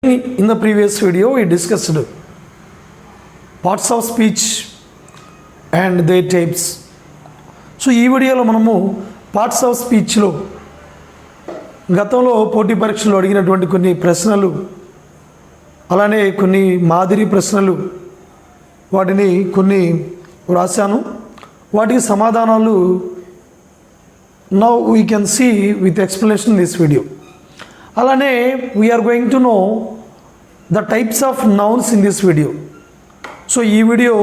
In the previous video, we discussed parts of speech and their types. So ఈ వీడియోలో మనము parts of స్పీచ్లో గతంలో పోటీ పరీక్షలు అడిగినటువంటి కొన్ని ప్రశ్నలు, అలానే కొన్ని మాదిరి ప్రశ్నలు, వాటిని కొన్ని వ్రాసాను. వాటికి సమాధానాలు now we can see with explanation in this video. అలానే we are going to know the types of nouns in this video. So ఈ వీడియో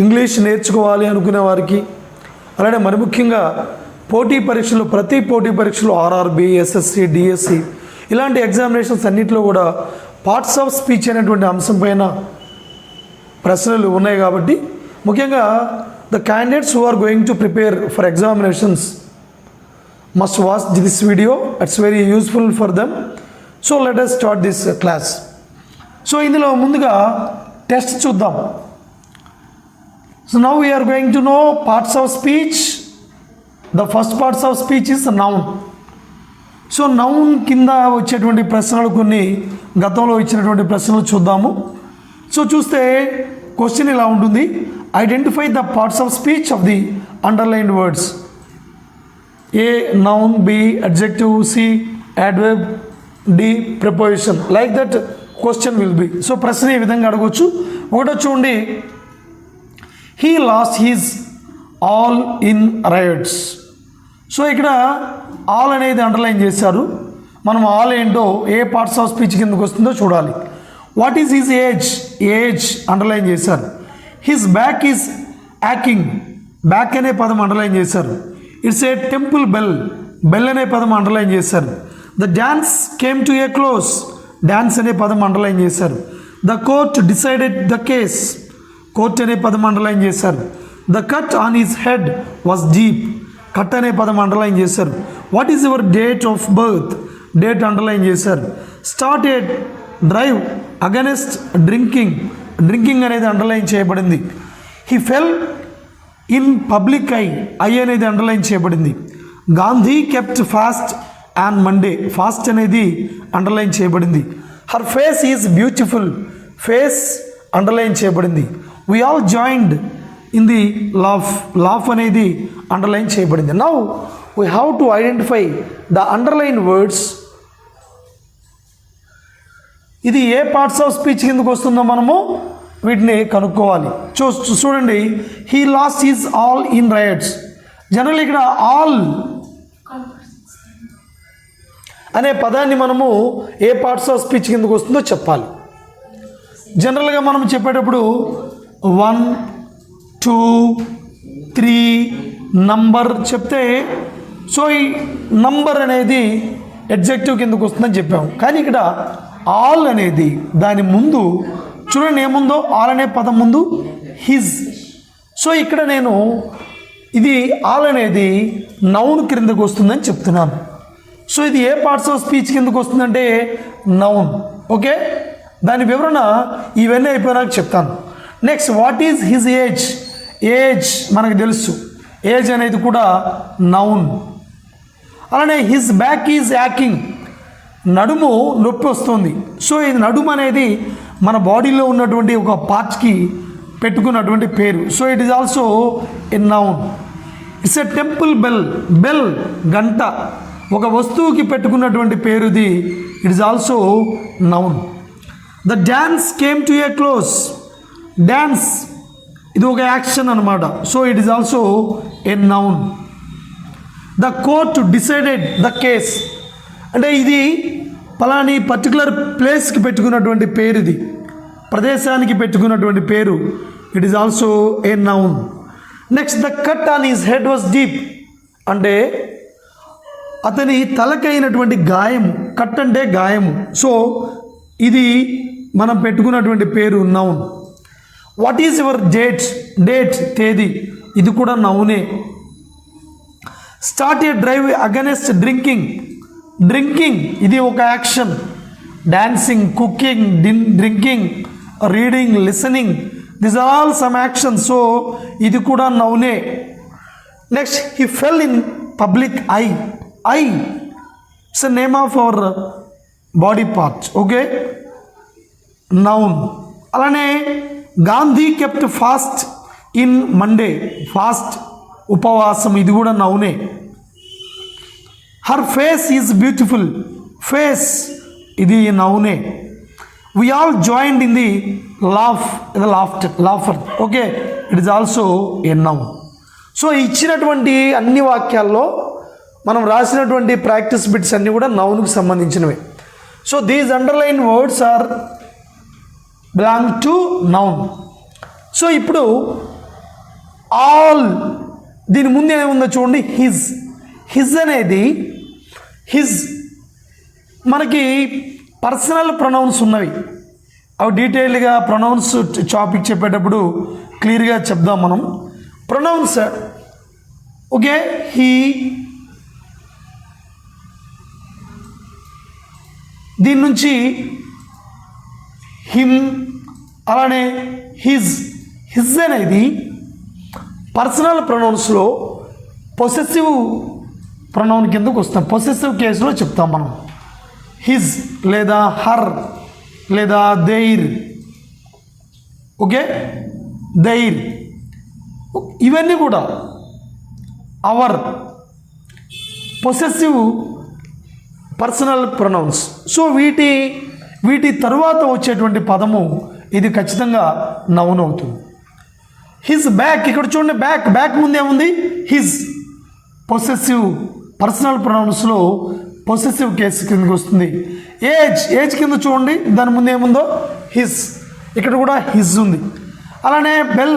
ఇంగ్లీష్ నేర్చుకోవాలి అనుకునే వారికి, అలానే మరి ముఖ్యంగా పోటీ పరీక్షలు, ప్రతి పోటీ పరీక్షలు ఆర్ఆర్బి, ఎస్ఎస్సి, డిఎస్సి ఇలాంటి ఎగ్జామినేషన్స్ అన్నింటిలో కూడా పార్ట్స్ ఆఫ్ స్పీచ్ అనేటువంటి అంశం పైన ప్రశ్నలు ఉన్నాయి. కాబట్టి ముఖ్యంగా the candidates who are going to prepare for examinations must watch this video. It's very useful for them. So let us start this class. So ఇందులో ముందుగా టెస్ట్ చూద్దాం. So now we are going to know parts of speech. The first parts of speech is noun. So noun కింద వచ్చేటువంటి ప్రశ్నలు కొన్ని గతంలో ఇచ్చినటువంటి ప్రశ్నలు చూద్దాము. సో చూస్తే క్వశ్చన్ ఇలా ఉంటుంది: identify the parts of speech of the underlined words. A noun, B adjective, C adverb, D preposition. Like that question will be. So ప్రశ్న ఈ విధంగా అడగవచ్చు. ఒకటో చూడండి, he lost his all in riots. So ఇక్కడ all అనేది underline చేశారు. మనం ఆల్ ఏంటో ఏ పార్ట్స్ ఆఫ్ స్పీచ్ కిందకు వస్తుందో చూడాలి. What is his age? Age underline చేశారు. His back is aching. Back అనే పదం అండర్లైన్ చేశారు. It's a temple bell. Bell అనే పదం అండర్లైన్ చేశారు. The dance came to a close. Dance అనే పదం అండర్లైన్ చేశారు. The court decided the case. Court అనే పదం అండర్లైన్ చేశారు. The cut on his head was deep. Cut అనే పదం అండర్లైన్ చేశారు. What is your date of birth? Date underline చేశారు. Start a drive against drinking. Drinking అనేది underline చేయబడింది. He fell in public eye అనేది అండర్లైన్ చేయబడింది. Gandhi kept fast on Monday. Fast అనేది underline చేయబడింది. Her face is beautiful. Face underline చేయబడింది. We all joined in the laugh. Laugh అనేది underline చేయబడింది. Now we have to identify the underline words. ఇది ఏ parts of speech కిందకు వస్తుందో మనము వీటిని కనుక్కోవాలి. చూడండి, he lost his all in rights. General ఇక్కడ ఆల్ అనే పదాన్ని మనము ఏ పార్ట్స్ ఆఫ్ స్పీచ్ కిందకు వస్తుందో చెప్పాలి. జనరల్గా మనం చెప్పేటప్పుడు 1, 2, 3 నంబర్ చెప్తే, సో ఈ నంబర్ అనేది అడ్జెక్టివ్ కిందకు వస్తుందని చెప్పాము. కానీ ఇక్కడ ఆల్ అనేది దాని ముందు చూడండి ఏముందో, ఆల్ అనే పదం ముందు హిజ్. సో ఇక్కడ నేను ఇది ఆల్ అనేది నౌన్ క్రిందకు వస్తుందని చెప్తున్నాను. సో ఇది ఏ పార్ట్స్ ఆఫ్ స్పీచ్ కిందకు వస్తుందంటే నౌన్. ఓకే, దాని వివరణ ఇవన్నీ అయిపోయినాక చెప్తాను. Next, what is his age? Age మనకు తెలుసు, ఏజ్ అనేది కూడా నౌన్. అలానే హిజ్ బ్యాక్ ఈజ్ యాకింగ్. నడుము నొప్పి వస్తుంది. సో ఇది నడుము అనేది మన బాడీలో ఉన్నటువంటి ఒక పార్ట్స్కి పెట్టుకున్నటువంటి పేరు. So it is also a noun. It's a temple bell. Bell గంట, ఒక వస్తువుకి పెట్టుకున్నటువంటి పేరుది. It is also noun. The dance came to a close. Dance ఇది ఒక యాక్షన్ అనమాట. So it is also a noun. The court decided the case. అంటే ఇది పలాని పర్టికులర్ ప్లేస్కి పెట్టుకున్నటువంటి పేరు, ఇది ప్రదేశానికి పెట్టుకున్నటువంటి పేరు. It is also a noun. Next, the cut on his head was deep. అంటే అతని తలకైనటువంటి గాయము. కట్ అంటే గాయము. సో ఇది మనం పెట్టుకున్నటువంటి పేరు noun. What is your date? Date తేదీ, ఇది కూడా నౌనే. Start a drive against drinking. Drinking ఇది ఒక action. Dancing, cooking, drinking, reading, listening, this are all some action. So ఇది కూడా నౌనే. Next, he fell in public eye. Eye it's a name of our body part. Okay, noun. అలానే Gandhi kept fast in Monday, fast ఉపవాసం, ఇది కూడా నౌనే. Her face is beautiful, face ఇది నౌనే. We all joined in the laughter. Okay, it is also a noun. So ఇచ్చినటువంటి అన్ని వాక్యాల్లో మనం రాసినటువంటి ప్రాక్టీస్ బిట్స్ అన్నీ కూడా నౌన్కి సంబంధించినవి. So these underline words are belong to noun. So ఇప్పుడు ఆల్, దీని ముందు ఏముందో చూడండి, హిజ్ అనేది, హిజ్ మనకి పర్సనల్ ప్రొనౌన్స్ ఉన్నవి. అవి డీటెయిల్గా ప్రొనౌన్స్ టాపిక్ చెప్పేటప్పుడు క్లియర్గా చెప్దాం మనం. ప్రొనౌన్స్ ఓకే, హీ, దీని నుంచి హిమ్, అలానే హిజ్ అనేది పర్సనల్ ప్రొనౌన్స్లో పొసెసివ్ ప్రొనౌన్ కిందకు వస్తాం. పొసెసివ్ కేసులో చెప్తాం మనం. హిజ్ లేదా హర్ లేదా దెయిర్, ఓకే, దెయిర్, ఇవన్నీ కూడా our possessive personal pronouns. So వీటి తరువాత వచ్చేటువంటి పదము ఇది ఖచ్చితంగా నౌన్ అవుతుంది. హిజ్ బ్యాక్, ఇక్కడ చూడండి, బ్యాక్ ముందు ఏముంది, హిజ్, పొసెసివ్ పర్సనల్ ప్రొనౌన్స్లో పొసెసివ్ కేసు కిందకి వస్తుంది. ఏజ్ కింద చూడండి, దాని ముందు ఏముందో హిజ్, ఇక్కడ కూడా హిజ్ ఉంది. అలానే bell,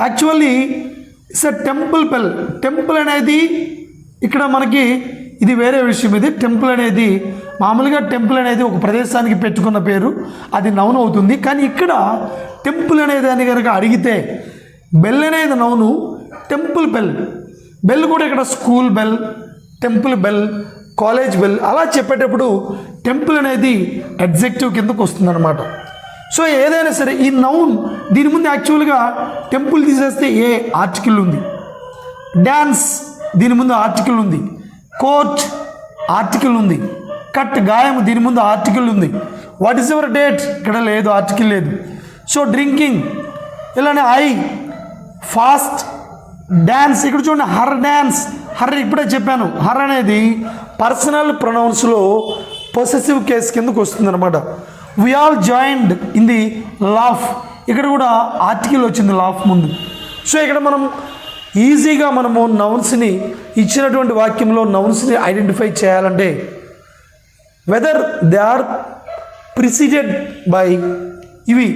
actually it's a temple bell. Temple అనేది ఇక్కడ మనకి ఇది వేరే విషయం. ఇది టెంపుల్ అనేది మామూలుగా టెంపుల్ అనేది ఒక ప్రదేశానికి పెట్టుకున్న పేరు, అది నౌన్ అవుతుంది. కానీ ఇక్కడ టెంపుల్ అనేది అని కనుక అడిగితే బెల్ అనేది నౌను, టెంపుల్ బెల్. బెల్ కూడా ఇక్కడ school bell, temple bell, college bell అలా చెప్పేటప్పుడు టెంపుల్ అనేది అడ్జెక్టివ్ కిందకు వస్తుందన్నమాట. సో ఏదైనా సరే ఈ నౌన్, దీని ముందు యాక్చువల్గా టెంపుల్ తీసేస్తే ఏ ఆర్టికల్ ఉంది, డ్యాన్స్ దీని ముందు ఆర్టికల్ ఉంది, కోర్ట్ ఆర్టికల్ ఉంది, కట్ గాయం దీని ముందు ఆర్టికల్ ఉంది, వాట్ ఈస్ యువర్ డేట్ ఇక్కడ లేదు, ఆర్టికల్ లేదు. సో డ్రింకింగ్, ఇలానే ఐ, ఫాస్ట్, డ్యాన్స్, ఇక్కడ చూడండి హర్ డ్యాన్స్, హర్ ఇప్పుడే చెప్పాను, హర్ అనేది పర్సనల్ ప్రొనౌన్స్లో పొసెసివ్ కేసు కిందకు వస్తుంది అనమాట. We all joined in the laugh, ఇక్కడ కూడా ఆర్టికల్ వచ్చింది లాఫ్ ముందు. సో ఇక్కడ మనం ఈజీగా మనము నౌన్స్ని ఇచ్చినటువంటి వాక్యంలో నౌన్స్ని ఐడెంటిఫై చేయాలంటే whether they are preceded by ఇవి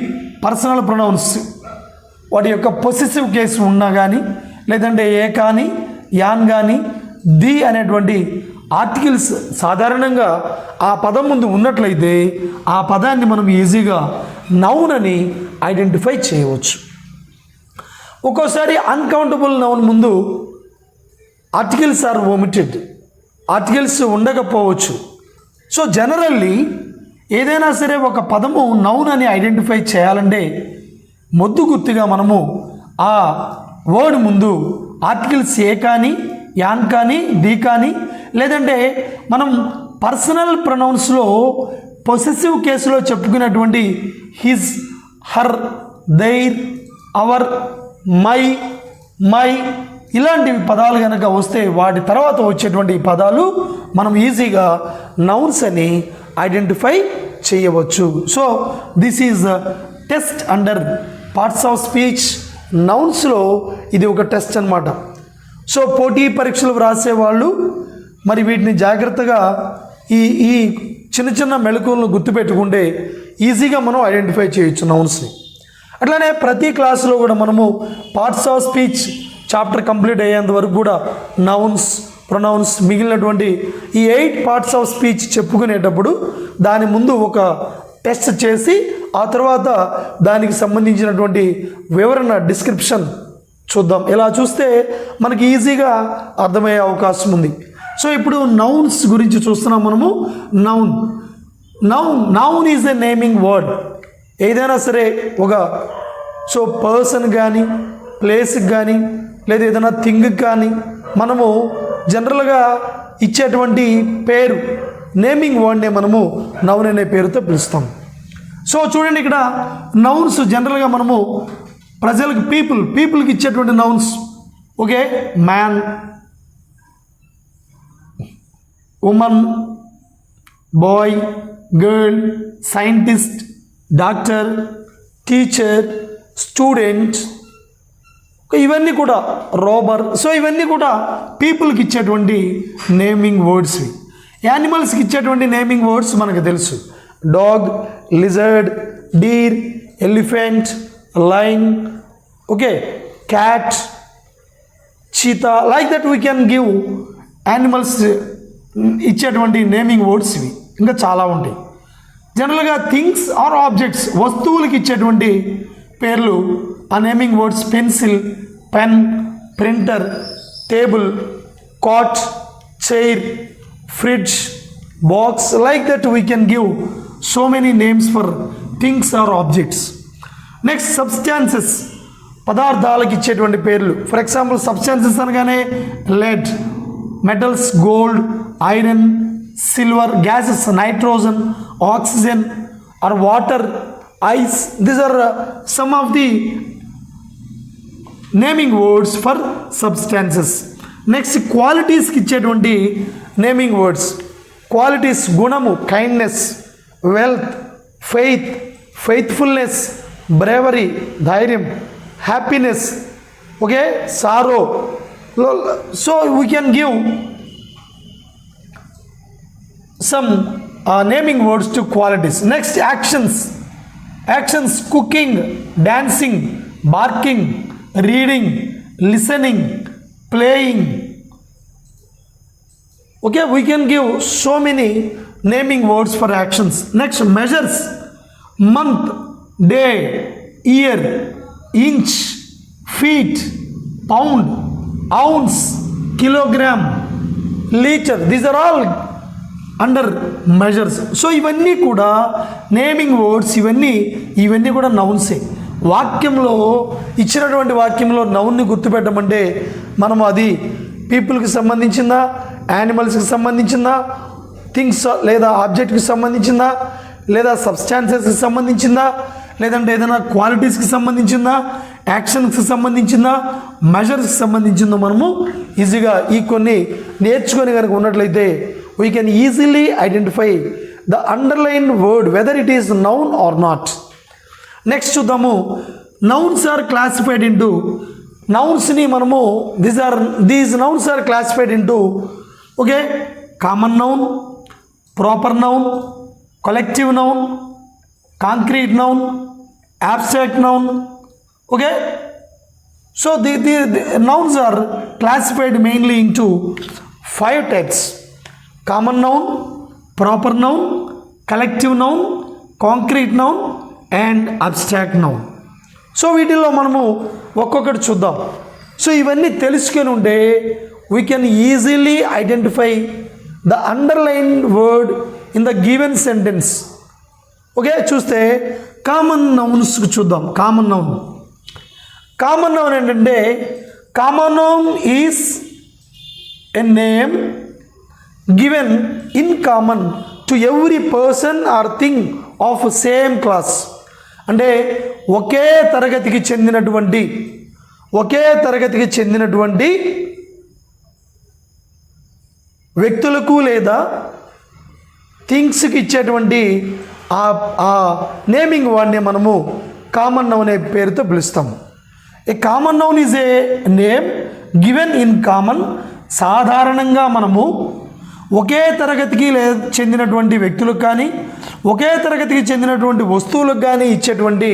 పర్సనల్ ప్రొనౌన్స్, వాటి యొక్క పొసెసివ్ కేసు ఉన్నా కానీ, లేదంటే ఏ కానీ, యాన్ కానీ, ది అనేటువంటి ఆర్టికల్స్ సాధారణంగా ఆ పదం ముందు ఉన్నట్లయితే ఆ పదాన్ని మనం ఈజీగా నౌన్ అని ఐడెంటిఫై చేయవచ్చు. ఒక్కోసారి అన్కౌంటబుల్ నౌన్ ముందు ఆర్టికల్స్ ఆర్ ఒమిటెడ్, ఆర్టికల్స్ ఉండకపోవచ్చు. సో జనరల్లీ ఏదైనా సరే ఒక పదము నౌన్ అని ఐడెంటిఫై చేయాలంటే మొద్దు గుర్తుగా మనము ఆ వర్డ్ ముందు ఆర్టికల్స్ ఏ కానీ, యాన్ కానీ, ది కానీ, లేదంటే మనం పర్సనల్ ప్రొనౌన్స్లో పొసెసివ్ కేసులో చెప్పుకున్నటువంటి his, her, their, our, my ఇలాంటివి పదాలు కనుక వస్తే వాటి తర్వాత వచ్చేటువంటి పదాలు మనం ఈజీగా నౌన్స్ అని ఐడెంటిఫై చేయవచ్చు. So this is test under parts of speech. నౌన్స్లో ఇది ఒక టెస్ట్ అన్నమాట. సో పోటీ పరీక్షలు వ్రాసేవాళ్ళు మరి వీటిని జాగ్రత్తగా ఈ చిన్న చిన్న మెళకువలను గుర్తుపెట్టుకుంటే ఈజీగా మనం ఐడెంటిఫై చేయొచ్చు నౌన్స్ని. అట్లానే ప్రతి క్లాసులో కూడా మనము parts of speech chapter complete అయ్యేంత వరకు కూడా నౌన్స్, ప్రొనౌన్స్, మిగిలినటువంటి ఈ 8 పార్ట్స్ ఆఫ్ స్పీచ్ చెప్పుకునేటప్పుడు దాని ముందు ఒక టెస్ట్ చేసి ఆ తర్వాత దానికి సంబంధించినటువంటి వివరణ, డిస్క్రిప్షన్ చూద్దాం. ఇలా చూస్తే మనకి ఈజీగా అర్థమయ్యే అవకాశం ఉంది. సో ఇప్పుడు నౌన్స్ గురించి చూస్తున్నాం మనము. Noun is a naming word. ఏదైనా సరే ఒక పర్సన్ కానీ, ప్లేస్కి కానీ, లేదా ఏదైనా థింగ్కి కానీ మనము జనరల్గా ఇచ్చేటువంటి పేరు, నేమింగ్ వర్డ్నే మనము నౌన్ అనే పేరుతో పిలుస్తాం. సో చూడండి ఇక్కడ నౌన్స్ జనరల్గా మనము ప్రజలకు పీపుల్కి ఇచ్చేటువంటి nouns. Okay, man, woman, boy, girl, scientist, doctor, teacher, student, ఇవన్నీ కూడా రోబర్. సో ఇవన్నీ కూడా పీపుల్కి ఇచ్చేటువంటి నేమింగ్ వర్డ్స్వి. యానిమల్స్కి ఇచ్చేటువంటి నేమింగ్ వర్డ్స్ మనకు తెలుసు. Dog, lizard, deer, elephant, lion, okay, cat, cheetah, like that we can give animals ఇచ్చేటువంటి నేమింగ్ వర్డ్స్ ఇవి. ఇంకా చాలా ఉంటాయి. జనరల్గా థింగ్స్ ఆర్ ఆబ్జెక్ట్స్, వస్తువులకి ఇచ్చేటువంటి పేర్లు ఆ naming words pencil, pen, printer, table, cot, chair, fridge, box, like that we can give so many names for things or objects. Next substances, పదార్థాలకు ఇచ్చేటువంటి పేర్లు. ఫర్ ఎగ్జాంపుల్ సబ్స్టాన్సెస్ అనగానే lead, metals, gold, iron, silver, gases, nitrogen, oxygen or water, ice. These are some of the naming words for substances. Next క్వాలిటీస్కి ఇచ్చేటువంటి naming words. Qualities గుణము, kindness, wealth, faith, faithfulness, bravery, ధైర్యం, happiness, okay, sorrow. So we can give some naming words to qualities. Next, actions, cooking, dancing, barking, reading, listening, playing. Okay, we can give so many naming words for actions. Next, measures, month, day, year, inch, feet, pound, ounce, kilogram, liter. These are all under measures. So ఇవన్నీ కూడా naming words, ఇవన్నీ కూడా నౌన్సే. వాక్యంలో ఇచ్చినటువంటి వాక్యంలో నౌన్ని గుర్తుపెట్టమంటే మనం అది పీపుల్కి సంబంధించిందా, యానిమల్స్కి సంబంధించిందా, థింగ్స్ లేదా ఆబ్జెక్ట్కి సంబంధించిందా, లేదా సబ్స్టాన్సెస్కి సంబంధించిందా, లేదంటే ఏదైనా క్వాలిటీస్కి సంబంధించిందా, యాక్షన్స్కి సంబంధించిందా, మెజర్స్కి సంబంధించిందో మనము ఈజీగా ఈ కొన్ని నేర్చుకొని కనుక ఉన్నట్లయితే we can easily identify the underlined word whether it is noun or not. Next చూద్దాము. nouns are classified into, nouns ని మనము these nouns are classified into, okay, common noun, proper noun, collective noun, concrete noun, abstract noun, okay. So the nouns are classified mainly into 5 types: common noun, proper noun, collective noun, concrete noun and abstract noun. So వీటిల్లో మనము ఒక్కొక్కటి చూద్దాం. So ఇవన్నీ తెలుసుకొని ఉంటే we can easily identify the underline word in the given sentence. Okay, చూస్తే common నౌన్స్కి చూద్దాం. Common noun ఏంటంటే, common noun is a name given in common to every person or thing of same class. అంటే ఒకే తరగతికి చెందినటువంటి వ్యక్తులకు లేదా థింగ్స్కి ఇచ్చేటువంటి ఆ నేమింగ్ వర్డ్ని మనము కామన్ నౌన్ అనే పేరుతో పిలుస్తాము. A common noun is a name given in common. సాధారణంగా మనము ఒకే తరగతికి చెందినటువంటి వ్యక్తులకు కానీ, ఒకే తరగతికి చెందినటువంటి వస్తువులకు కానీ ఇచ్చేటువంటి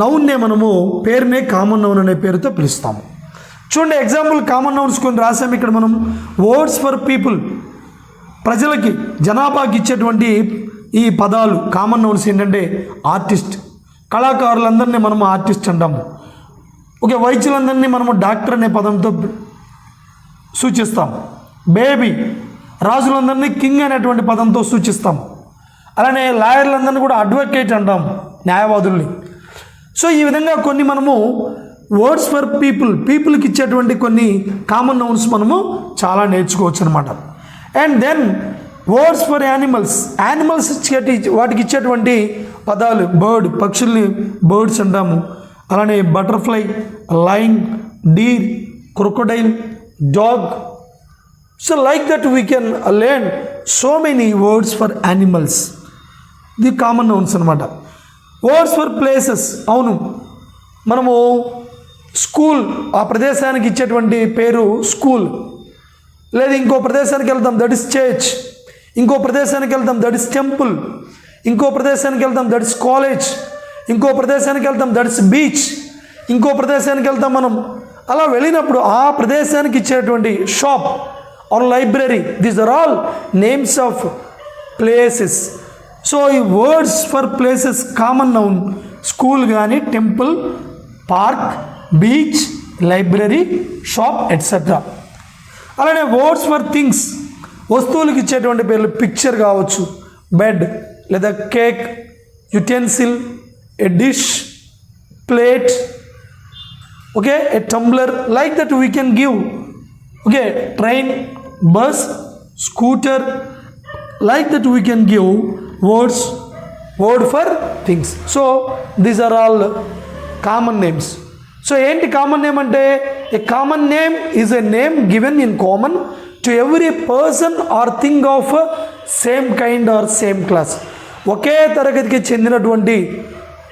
నౌన్నే మనము పేరునే కామన్ నౌన్ అనే పేరుతో పిలుస్తాము. చూడండి, ఎగ్జాంపుల్ కామన్ నౌన్స్ కొన్ని రాసాము ఇక్కడ మనం. వర్డ్స్ ఫర్ పీపుల్, ప్రజలకి, జనాభాకి ఇచ్చేటువంటి ఈ పదాలు కామన్ నౌన్స్ ఏంటంటే ఆర్టిస్ట్, కళాకారులందరినీ మనము ఆర్టిస్ట్ అంటాము. ఓకే, వైద్యులందరినీ మనము డాక్టర్ అనే పదంతో సూచిస్తాం. బేబీ, రాజులందరినీ కింగ్ అనేటువంటి పదంతో సూచిస్తాం. అలానే లాయర్లందరినీ కూడా అడ్వకేట్ అంటాం, న్యాయవాదుల్ని. సో ఈ విధంగా కొన్ని మనము వర్డ్స్ ఫర్ పీపుల్కి ఇచ్చేటువంటి కొన్ని కామన్ నౌన్స్ మనము చాలా నేర్చుకోవచ్చు అనమాట. And then words for animals, animals వాటికి ఇచ్చేటువంటి పదాలు, బర్డ్ పక్షుల్ని బర్డ్స్ అంటాము. అలానే butterfly, lion, deer, crocodile, dog. So like that we can learn so many words for animals. ఇది కామన్ నౌన్స్ అనమాట. వర్డ్స్ ఫర్ ప్లేసెస్, అవును మనము స్కూల్, ఆ ప్రదేశానికి ఇచ్చేటువంటి పేరు స్కూల్. లేదా ఇంకో ప్రదేశానికి వెళ్తాం, దట్ ఇస్ చర్చ్. ఇంకో ప్రదేశానికి వెళ్తాం, దట్ ఇస్ టెంపుల్. ఇంకో ప్రదేశానికి వెళ్తాం, దట్ ఇస్ కాలేజ్. ఇంకో ప్రదేశానికి వెళ్తాం, దట్ ఇస్ బీచ్. ఇంకో ప్రదేశానికి వెళ్తాం మనం. అలా వెళ్ళినప్పుడు ఆ ప్రదేశానికి ఇచ్చేటువంటి shop or library, these are all names of places. So ఈ words for places common noun, school కానీ, temple, park, beach, library, shop etcetera. అలానే వర్డ్స్ ఫర్ థింగ్స్, వస్తువులకు ఇచ్చేటువంటి పేర్లు, పిక్చర్ కావచ్చు, బెడ్ లేదా cake, utensil, a dish, plate, okay, a tumbler. Like that we can give, okay, train, bus, scooter. Like that we can give words, word for things. So these are all common names. So ఏంటి common name అంటే? A common name is a name given in common to every person or thing of same kind or same class. ఒకే తరగతికి చెందినటువంటి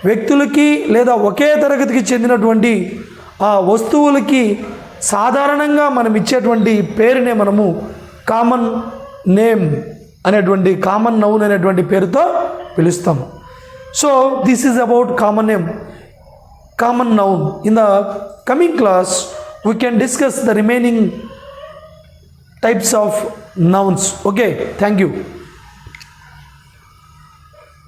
వ్యక్తులకి లేదా ఒకే తరగతికి చెందినటువంటి వస్తువులకి సాధారణంగా మనం ఇచ్చేటువంటి పేరునే మనము కామన్ నేమ్ అనేటువంటి, కామన్ నౌన్ అనేటువంటి పేరుతో పిలుస్తాము. So this is about common name, common noun. In the coming class we can discuss the remaining types of nouns. Okay, thank you.